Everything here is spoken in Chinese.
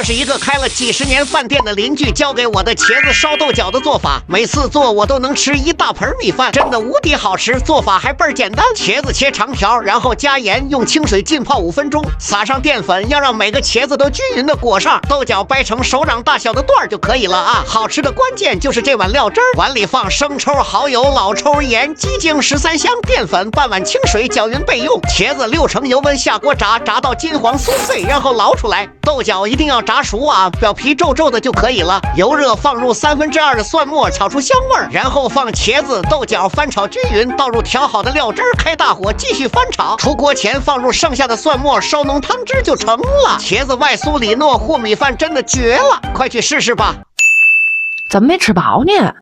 是一个开了几十年饭店的邻居教给我的茄子烧豆角的做法，每次做我都能吃一大盆米饭，真的无敌好吃，做法还倍儿简单。茄子切长条，然后加盐，用清水浸泡5分钟，撒上淀粉，要让每个茄子都均匀的裹上，豆角掰成手掌大小的段就可以了啊！好吃的关键就是这碗料汁儿，碗里放生抽、蚝油、老抽、盐、鸡精、13香、淀粉，半碗清水搅匀备用。茄子6成油温下锅炸，炸到金黄酥脆，然后捞出来。豆角一定要炸熟啊，表皮皱皱的就可以了。油热放入2/3的蒜末，炒出香味儿，然后放茄子、豆角翻炒均匀，倒入调好的料汁儿，开大火继续翻炒。出锅前放入剩下的蒜末，烧浓汤汁就成了。茄子外酥里糯，和米饭真的绝了，快去试试吧。怎么没吃饱呢？